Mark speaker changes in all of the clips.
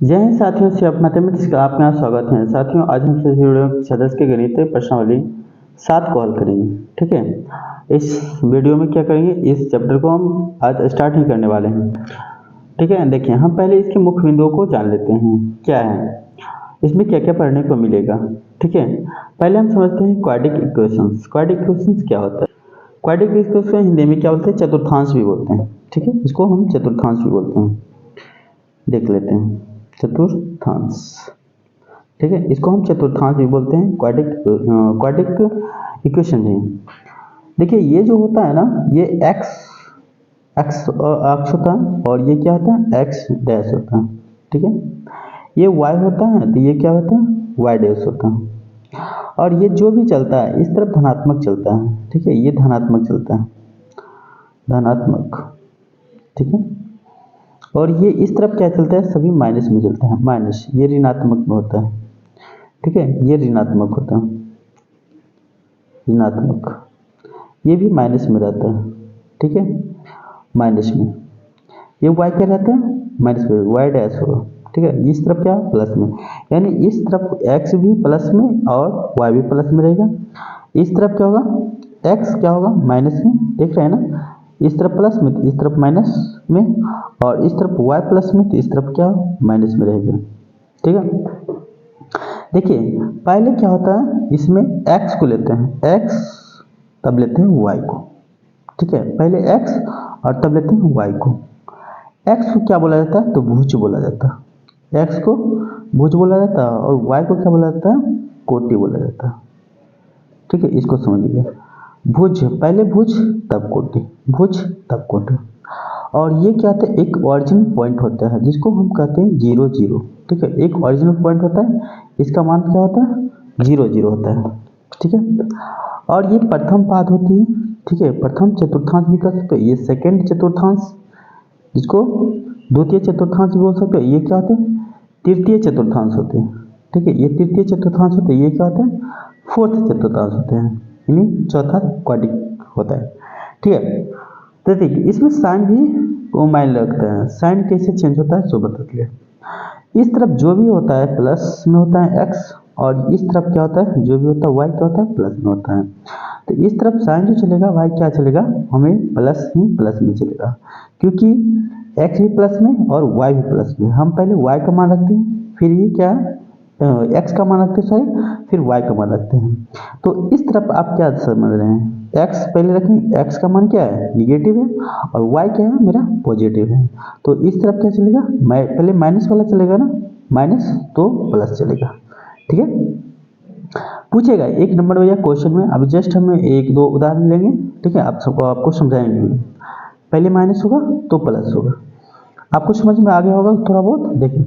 Speaker 1: जय हिंद साथियों, से आप मैथमेटिक्स का आपका स्वागत है। साथियों, आज हम वीडियो सदस्य के गणित प्रश्नावली 7 को हल करेंगे। ठीक है, इस वीडियो में क्या करेंगे, इस चैप्टर को हम आज स्टार्ट ही करने वाले हैं। ठीक है, देखिए हम पहले इसके मुख्य बिंदुओं को जान लेते हैं क्या है, इसमें क्या क्या पढ़ने को मिलेगा। ठीक है, पहले हम समझते हैं क्वाड्रिक इक्वेशंस। क्वाड्रिक इक्वेशंस क्या होता है? क्वाड्रिक इक्वेशन हिंदी में क्या बोलते हैं? चतुर्थांश भी बोलते हैं। ठीक है, इसको हम चतुर्थांश भी बोलते हैं। देख लेते हैं चतुर्थांश। ठीक है, इसको हम चतुर्थांश भी बोलते हैं, क्वाड्रिक इक्वेशन है। देखिए ये जो होता है ना, ये एक्स एक्स अक्ष होता है और ये क्या होता है, एक्स डैश होता है। ठीक है, ये वाई होता है तो ये क्या होता है, वाई डैश होता है। और ये जो भी चलता है इस तरफ धनात्मक चलता है। ठीक है, ये धनात्मक चलता है, धनात्मक। ठीक है, और ये इस तरफ क्या चलता है, सभी माइनस में चलता है, माइनस। ये ऋणात्मक में होता है। ठीक है, ये ऋणात्मक होता है, ऋणात्मक। ये भी माइनस में रहता है। ठीक है, माइनस में। ये y क्या रहता है, माइनस में, y डैश होगा। ठीक है, इस तरफ क्या प्लस में, यानी इस तरफ x भी प्लस में और y भी प्लस में रहेगा। इस तरफ क्या होगा, x क्या होगा, माइनस में। देख रहे हैं ना, इस तरफ प्लस में तो इस तरफ माइनस में, और इस तरफ y प्लस में तो इस तरफ क्या माइनस में रहेगा। ठीक है, देखिए पहले क्या होता है, इसमें x को लेते हैं, x तब लेते हैं y को। ठीक है, पहले x और तब लेते हैं y को। x को क्या बोला जाता है, तो भुज बोला जाता है। x को भुज बोला जाता है और y को क्या बोला जाता है, कोटि बोला जाता है। ठीक है, इसको समझिए, भुज पहले भुज तब कोटि, भुज तब कोटि। और ये क्या होता है, एक ओरिजिनल पॉइंट होता है जिसको हम कहते हैं 0 0। ठीक है, एक ओरिजिनल पॉइंट होता है, इसका मान क्या होता है, 0 0 होता है। ठीक है, और ये प्रथम पाद होती है। ठीक है, प्रथम चतुर्थांश भी कर सकते हो, ये सेकंड चतुर्थांश, जिसको द्वितीय चतुर्थांश भी बोल सकते हो। ये क्या होते हैं, तृतीय चतुर्थांश होते हैं। ठीक है, ये तृतीय चतुर्थांश होते हैं। ये क्या होता है, फोर्थ चतुर्थांश होते हैं, यानी चौथा क्वाड्रिक होता है। ठीक है, तो देखिए इसमें साइन भी मायने रखता है। साइन कैसे चेंज होता है सो बताते हैं। इस तरफ जो भी होता है प्लस में होता है एक्स, और इस तरफ क्या होता है, जो भी होता है वाई क्या होता है, प्लस में होता है। तो इस तरफ साइन जो चलेगा, वाई क्या चलेगा, हमें प्लस ही प्लस में चलेगा, क्योंकि एक्स भी प्लस में और वाई भी प्लस में। हम पहले वाई का मान रखते हैं, फिर ये क्या एक्स का मान रखते हैं, सॉरी, फिर वाई का मान रखते हैं। तो इस तरफ आप क्या समझ रहे हैं, एक्स पहले रखें, एक्स का मान क्या है, निगेटिव है, और वाई क्या है, मेरा पॉजिटिव है। तो इस तरफ क्या चलेगा, पहले माइनस वाला चलेगा ना, माइनस तो प्लस चलेगा। ठीक है, पूछेगा 1 नंबर भैया क्वेश्चन में, अभी जस्ट हम 1 2 उदाहरण लेंगे। ठीक है, आप सबको आपको समझाएंगे। पहले माइनस होगा तो प्लस होगा, आपको समझ में आ गया होगा थोड़ा बहुत। देखिए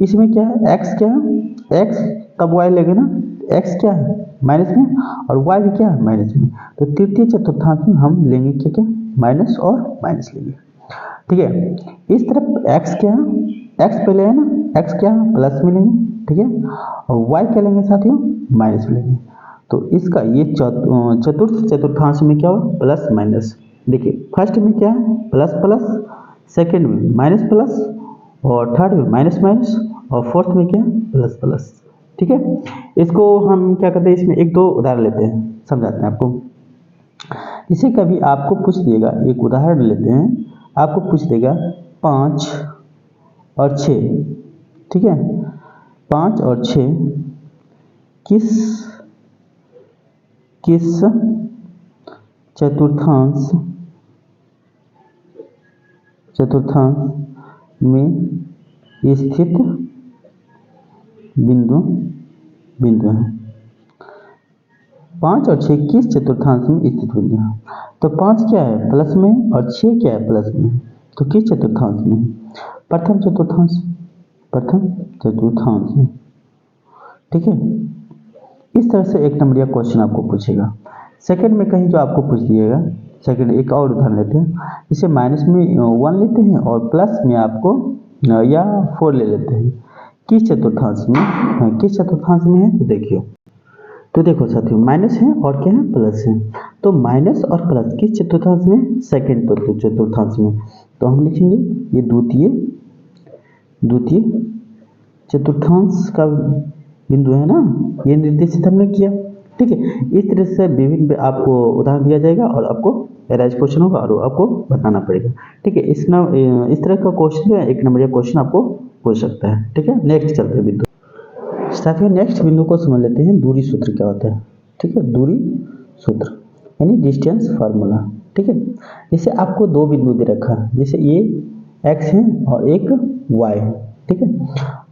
Speaker 1: इसमें क्या है, एक्स क्या है, एक्स तब वाई लेंगे ना, एक्स क्या है माइनस में और वाई भी क्या है माइनस में। तो तृतीय चतुर्थांश में हम लेंगे क्या क्या, माइनस और माइनस लेंगे। ठीक है, इस तरफ एक्स क्या है, एक्स पहले है ना, एक्स क्या है प्लस में लेंगे। ठीक है, और वाई क्या लेंगे साथियों, माइनस में लेंगे। तो इसका ये चतुर्थ चतुर्थांश में क्या होगा, प्लस माइनस। देखिए फर्स्ट में क्या है, प्लस प्लस, सेकेंड में माइनस प्लस, और थर्ड में माइनस माइनस, और फोर्थ में क्या है, प्लस प्लस। ठीक है, इसको हम क्या करते हैं, इसमें 1 2 उदाहरण लेते हैं, समझाते हैं आपको। इसे कभी आपको पूछ दिएगा, एक उदाहरण लेते हैं, आपको पूछ देगा 5 और 6। ठीक है, 5 और 6 किस किस चतुर्थांश चतुर्थांश में स्थित बिंदु है। 5 और 6 किस चतुर्थांश में स्थित बिंदु है। तो 5 क्या है प्लस में और 6 क्या है प्लस में, तो किस चतुर्थांश में, प्रथम चतुर्थांश, प्रथम चतुर्थांश में। ठीक है, इस तरह से 1 नंबर या क्वेश्चन आपको पूछेगा। सेकंड में कहीं जो आपको पूछ दिएगा, सेकंड एक और उदाहरण लेते हैं, इसे माइनस में 1 लेते हैं और प्लस में आपको या 4 ले लेते हैं। किस चतुर्थांश में, किस चतुर्थांश में है, तो देखिए, तो देखो साथियों माइनस है और क्या है, प्लस है। तो माइनस और प्लस किस चतुर्थांश में, सेकंड चतुर्थांश में। तो हम लिखेंगे ये द्वितीय चतुर्थांश का बिंदु है ना, ये निर्देशित हमने किया। ठीक है, इस तरह से विभिन्न आपको उदाहरण दिया जाएगा और आपको एराइज क्वेश्चन होगा और आपको बताना पड़ेगा। ठीक है, इस तरह का क्वेश्चन जो है 1 नंबर क्वेश्चन आपको पूछ सकता है। ठीक है, नेक्स्ट चलते हैं बिंदु। साथियों नेक्स्ट बिंदु को समझ लेते हैं, दूरी सूत्र क्या होता है। ठीक है, दूरी सूत्र यानी डिस्टेंस फार्मूला। ठीक है, जैसे आपको दो बिंदु दे रखा है, जैसे ये x है और एक y है। ठीक है,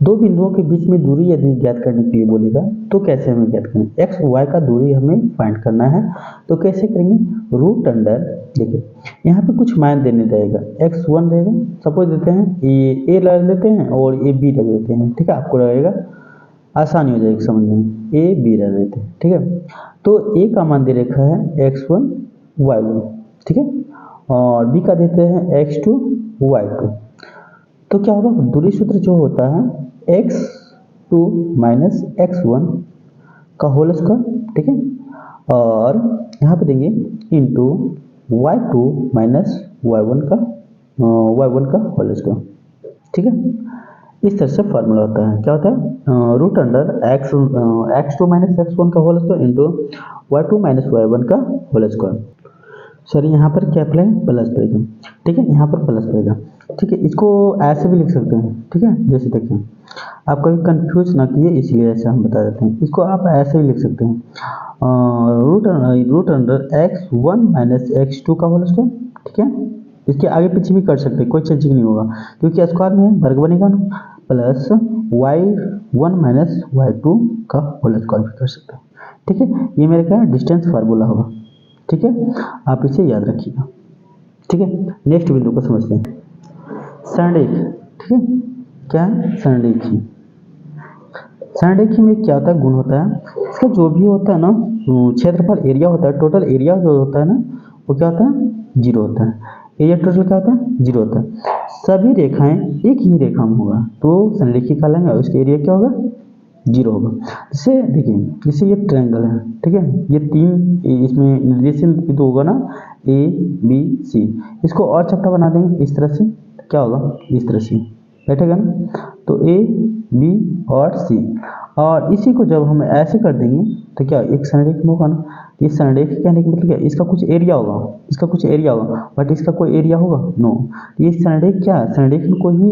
Speaker 1: दो बिंदुओं के बीच में दूरी यदि ज्ञात करने के लिए बोलेगा तो कैसे हमें ज्ञात करें, x y का दूरी हमें फाइंड करना है। तो कैसे करेंगे, रूट अंडर, देखिए यहाँ पे कुछ मान देने रहेगा, x1 रहेगा, सपोज देते हैं ये a लग देते हैं और ये b लग देते हैं। ठीक है, आपको रहेगा आसानी हो जाएगी समझने में, ए बी रह देते हैं। ठीक है, तो ए का मान दे रखा है x1 y1। ठीक है, और बी का देते हैं x2 y2। तो क्या होगा, दूरी सूत्र जो होता है x2 माइनस x1 का होल स्क्वायर। ठीक है, और यहाँ पे देंगे इंटू y2 माइनस y1 का होल स्क्वायर। ठीक है, इस तरह से फॉर्मूला होता है, क्या होता है, root under x2 minus x1 का whole square into y2 minus y1 का होल स्क्वायर। सॉरी यहाँ पर क्या अप्लाई, प्लस पड़ेगा। ठीक है, यहाँ पर प्लस पड़ेगा। ठीक है, इसको ऐसे भी लिख सकते हैं। ठीक है, जैसे देखिए आप कभी कंफ्यूज ना कीजिए, इसलिए ऐसे हम बता देते हैं। इसको आप ऐसे भी लिख सकते हैं, root under x1 minus x2 का होल स्क्वायर। ठीक है, इसके आगे पीछे भी कर सकते हैं, कोई चेंजिंग नहीं होगा क्योंकि स्क्वायर में वर्ग बनेगा ना, प्लस y1 माइनस y2 का होल स्क्वायर भी कर सकते हैं। ठीक है, ये मेरा क्या है, डिस्टेंस फार्मूला होगा। ठीक है, आप इसे याद रखिएगा। ठीक है, नेक्स्ट बिंदु को समझते हैं, संरेख। ठीक है, क्या है संरेखी। संरेखी में क्या होता है, गुण होता है इसका जो भी होता है ना, क्षेत्रफल एरिया होता है, टोटल एरिया जो होता है ना वो क्या होता है, 0 होता है। एरिया टोटल क्या होता है, 0 होता है। सभी रेखाएं एक ही रेखा में होगा तो संरेखी कहलाएंगे और उसका एरिया क्या होगा, 0 होगा। जैसे देखिए, जैसे ये ट्रायंगल है। ठीक है, ये 3 इसमें निर्देशित बिंदु होगा ना, ए बी सी, इसको और चपटा बना देंगे इस तरह से, क्या होगा, इस तरह से बैठेगा ना, तो ए बी और सी, और इसी को जब हम ऐसे कर देंगे तो क्या एक संरेख में होगा ना। ये संरेख कहने का मतलब क्या, इसका कुछ एरिया होगा, इसका कुछ एरिया होगा, बट इसका कोई एरिया होगा नो। ये संरेख क्या है, संरेख में कोई भी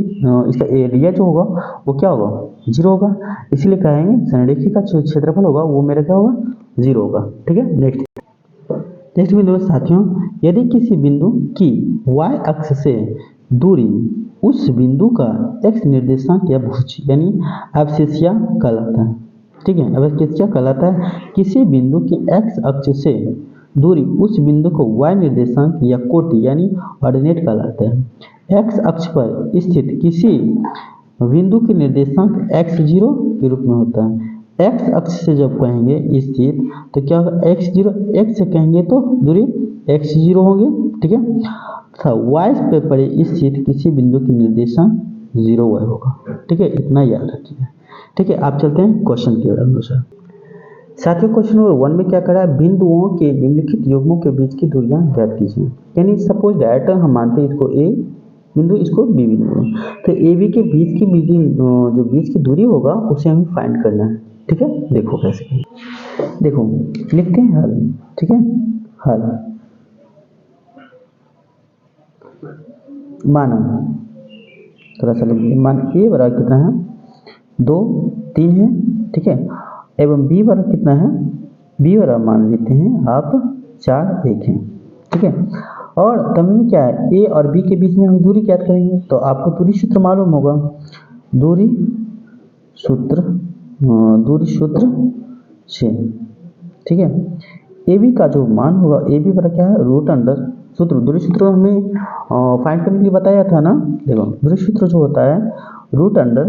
Speaker 1: इसका एरिया जो होगा वो क्या होगा, 0 होगा। इसीलिए कहेंगे संरेखी का जो क्षेत्रफल होगा वो मेरा क्या होगा, 0 होगा। ठीक है, नेक्स्ट बिंदु साथियों, यदि किसी बिंदु की y अक्ष से दूरी उस बिंदु का x निर्देशांक या भुज यानी अवशेषिया कहलाता है। ठीक है, अवशेषिया कहलाता है। किसी बिंदु की x अक्ष से दूरी उस बिंदु को y निर्देशांक या कोटि यानी ऑर्डिनेट कहलाता है। x अक्ष पर स्थित किसी बिंदु की निर्देशांक x0 के रूप में होता है। x अक्ष से जब कहेंगे स्थित तो क्या होगा, x0, x से कहेंगे तो दूरी x0 होंगे। ठीक है, y पे पड़े स्थित किसी बिंदु की निर्देशांक 0y होगा। ठीक है, इतना याद रखिएगा। ठीक है, आप चलते हैं क्वेश्चन के अनुसार। साथियों क्वेश्चन नंबर 1 में क्या करा है, बिंदुओं के निम्नलिखित युग्मों के बीच की दूरियां ज्ञात कीजिए। यानी सपोज दैट हम मानते हैं इसको ए बिंदु, इसको बी बिंदु, तो ए बी के बीच की जो बीच की दूरी होगा उसे हमें फाइंड करना है। ठीक है, देखो कैसे, देखो लिखते हैं हल। ठीक है, हल माना, थोड़ा सा लिखिए, मान ए बराबर कितना है, 2 3 है। ठीक है, एवं बी बराबर कितना है, बी बराबर मान लेते हैं आप 4 1 है। ठीक है, और तब में क्या है, ए और बी के बीच में हम दूरी ज्ञात करेंगे तो आपको दूरी सूत्र मालूम होगा, दूरी सूत्र से। ठीक है, ए बी का जो मान होगा, ए बी बराबर क्या है, रूट अंडर सूत्र, दूरी सूत्र हमें फाइंड करने के लिए बताया था ना। देखो दूरी सूत्र जो होता है रूट अंडर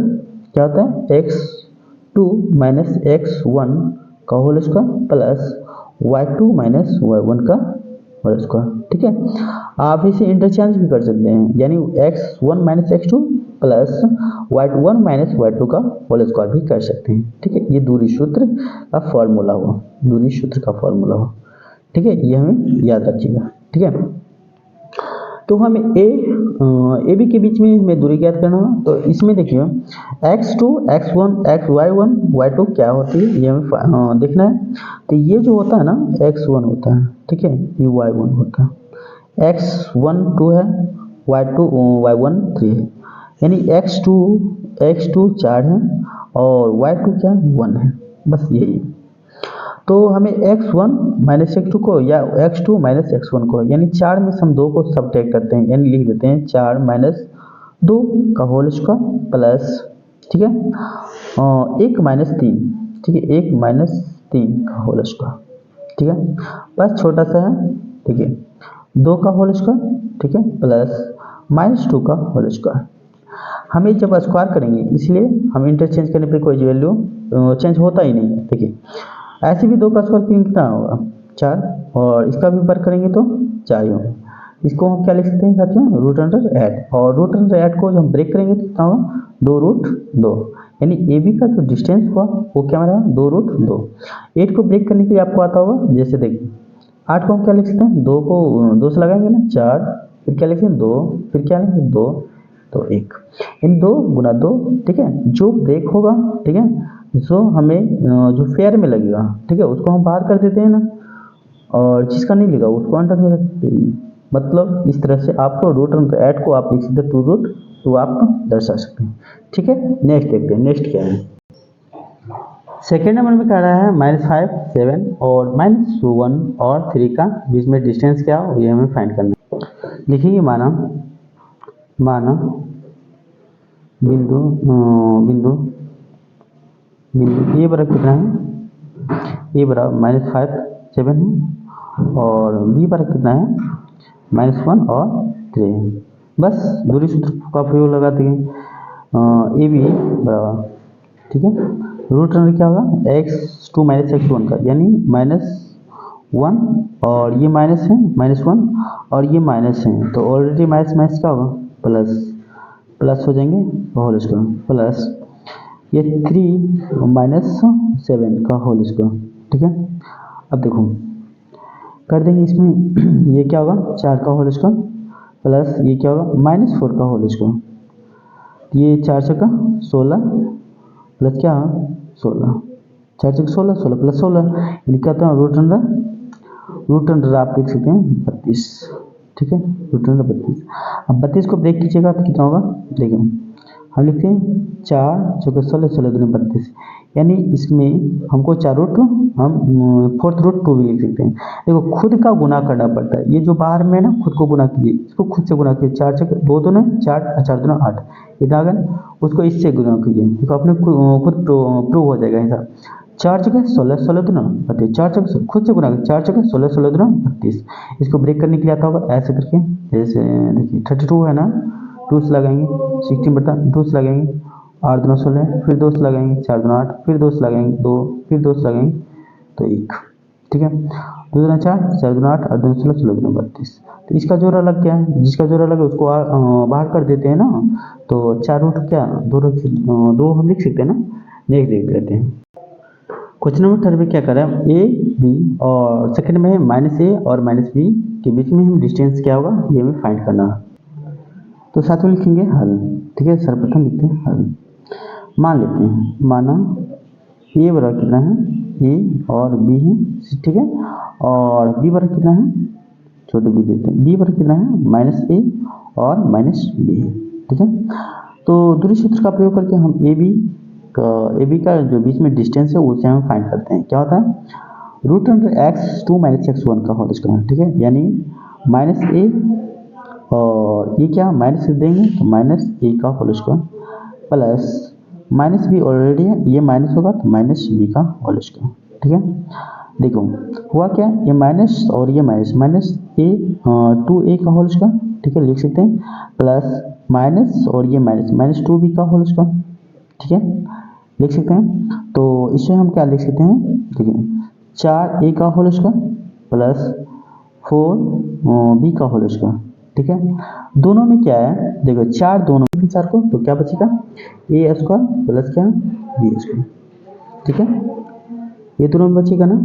Speaker 1: क्या होता है, x2 माइनस x1 का whole square plus y2 minus y1 का होल स्क्वायर। ठीक है, आप इसे इंटरचेंज भी कर सकते हैं, यानी x1 minus x2 plus y1 minus y2 का होल स्क्वायर भी कर सकते हैं। ठीक है, ये दूरी सूत्र का फॉर्मूला हुआ, दूरी सूत्र का फॉर्मूला हुआ। ठीक है, ये हमें याद रखिएगा। ठीक है, तो हमें ए बी के बीच में हमें दूरी ज्ञात करना हो, तो इसमें देखिए x2 x1 y1 y2 क्या होती है ये हमें देखना है। तो ये जो होता है ना x1 होता है, ठीक है, ये y1 होता है, x1 2 है, y1 3 है, यानी x2 4 है और y2 क्या 1 है, बस यही। तो हमें x1 माइनस x2 को या x2 माइनस x1 को, यानी 4 में से हम 2 को सब्ट्रैक्ट करते हैं, यानी लिख देते हैं 4 माइनस 2 का होल स्क्वायर प्लस, ठीक है, 1 माइनस 3, ठीक है, 1 माइनस 3 का होल स्क्वायर, ठीक है, बस छोटा सा है, ठीक है, 2 का होल स्क्वायर, ठीक है, प्लस माइनस 2 का होल स्क्वायर। हमें जब स्क्वायर करेंगे इसलिए हम इंटरचेंज करने पे कोई वैल्यू चेंज होता ही नहीं है, ठीक है। ऐसे भी 2 का स्क्वायर कितना होगा 4, और इसका भी वर्क करेंगे तो 4 ही होगा। इसको हम क्या लिख सकते हैं साथियों, रूट अंडर ऐड, और रूट अंडर ऐड को जब हम ब्रेक करेंगे तो कितना होगा 2 रूट 2, यानी ए बी का जो डिस्टेंस हुआ वो क्या हमारा 2 रूट 2। 8 को ब्रेक करने के लिए आपको आता होगा, जैसे देखिए 8 को हम क्या लिख सकते हैं, 2 को 2 से लगाएंगे ना 4, फिर क्या लिखेंगे 2, फिर क्या लिखेंगे 2, तो 1, इन 2 गुना 2, ठीक है, जो ब्रेक होगा, ठीक है, जो हमें जो फेयर में लगेगा, ठीक है, उसको हम बाहर कर देते हैं ना, और जिसका नहीं लगा उसको अंडर में रखते हैं। मतलब इस तरह से आपको रूट अंडर ऐड को आप लिख सकते 2 रूट 2 आप दर्शा सकते हैं, ठीक है। नेक्स्ट देखते हैं, नेक्स्ट क्या है। सेकेंड नंबर में कह रहा है -5 7 और -1 और 3 का बीच में डिस्टेंस क्या हो ये हमें फाइंड करना है। लिखेंगे माना बिंदु बिंदु बिंदु ए बराबर कितना है, ए बराबर -5 7 है और बी बराबर कितना है -1 और 3 है। बस दूरी सूत्र का प्रयोग लगाते हैं, ए बी बराबर, ठीक है, रूट अंडर क्या होगा x2 माइनस x1 का, यानी -1 और ये माइनस है -1 और ये माइनस है, तो ऑलरेडी माइनस माइनस क्या होगा प्लस हो जाएंगे होल स्क्वायर, प्लस ये 3 माइनस 7 का होल स्क्वायर, ठीक है। अब देखो कर देंगे इसमें ये क्या होगा 4 का होल स्क्वायर प्लस ये क्या होगा -4 का होल स्क्वायर, ये 4 का 16 प्लस क्या 16, 4 से 16 16 प्लस 16 कहते हैं रूट अंडर आप देख सकते हैं 32, ठीक है, रूट अंडर 32। अब 32 को ब्रेक कीजिएगा तो कितना होगा, देखिए हम लिखते हैं 4 चौके 16 16 दूनी 32, यानी इसमें हमको 4 रूट हम 4th रूट 2 भी लिख सकते हैं। देखो खुद का गुना करना पड़ता है, ये जो बाहर में है ना खुद को गुना कीजिए, इसको खुद से गुना कीजिए, 4 चौके 2 दूना 4 4 दूना 8, इतना आ गया, उसको इससे गुना कीजिए, देखो अपने खुद प्रूव हो जाएगा हिसाब। 4 जगह 16 16 दूना 32, 4 जगह खुद से गुना 4 जगह 16 16 दूना 32। इसको ब्रेक करने के लिए आता होगा ऐसे करके, जैसे देखिए 32 है ना 2 से लगाएंगे 16 बटा 2 से लगाएंगे 8 दूना 16, फिर 2 से लगाएंगे 4 दूना 8, फिर 2 से लगाएंगे 2, फिर 2 से लगाएंगे तो 1, ठीक है, 2 दूना 4 4 दूना 8 8 दूना 16 16 दूना 32। तो इसका जोड़ा लग गया है, जिसका जोड़ा लगे उसको बाहर कर देते हैं ना, तो 4 रूट क्या 2 हम लिख सकते हैं ना। नेक्स्ट देख लेते हैं, क्वेश्चन नंबर 3 में क्या करें, ए बी और सेकंड में -a और -b के बीच में हम डिस्टेंस क्या होगा ये हमें फाइंड करना है। तो साथ में लिखेंगे हल, ठीक है, सर्वप्रथम लिखते हैं हल। मान लेते हैं माना ए बराबर कितना है ए और बी है, ठीक है, और बी बराबर कितना है छोटे बी देते हैं, बी बराबर कितना है -a और -b है, ठीक है। तो दूरी सूत्र का प्रयोग करके हम ए बी का जो बीच में डिस्टेंस है उसे हम फाइंड करते हैं। क्या होता है root under x2 minus x1 का होल स्क्वायर, ठीक है, यानी -a और ये क्या माइनस देंगे तो -a का whole square plus -b already है, ये माइनस होगा तो -b का होल स्क्वायर, ठीक है। देखो हुआ क्या ये माइनस और ये माइनस a 2a का होल स्क्वायर, ठीक है, लिख सकते हैं, प्लस माइनस और ये -2b का होल स्क्वायर, ठीक है, लिख सकते हैं। तो इससे हम क्या लिख सकते हैं, देखिए 4a का होल स्क्वायर प्लस 4b का होल स्क्वायर, ठीक है। दोनों में क्या है देखो 4 दोनों में 4 को, तो क्या बचेगा a स्क्वायर प्लस क्या b स्क्वायर, ठीक है। ये दोनों में बचेगा ना,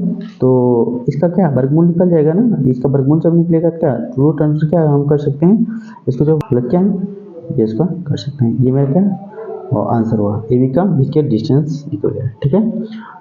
Speaker 1: तो इसका क्या वर्गमूल निकल जाएगा ना, इसका वर्गमूल जब निकलेगा तो क्या रूट आंसर क्या हम कर सकते हैं, इसको जो मतलब क्या है ये इसका कर सकते हैं, ये मेरा क्या और आंसर हुआ, ए बी का इसके डिस्टेंस इक्वल है, ठीक है।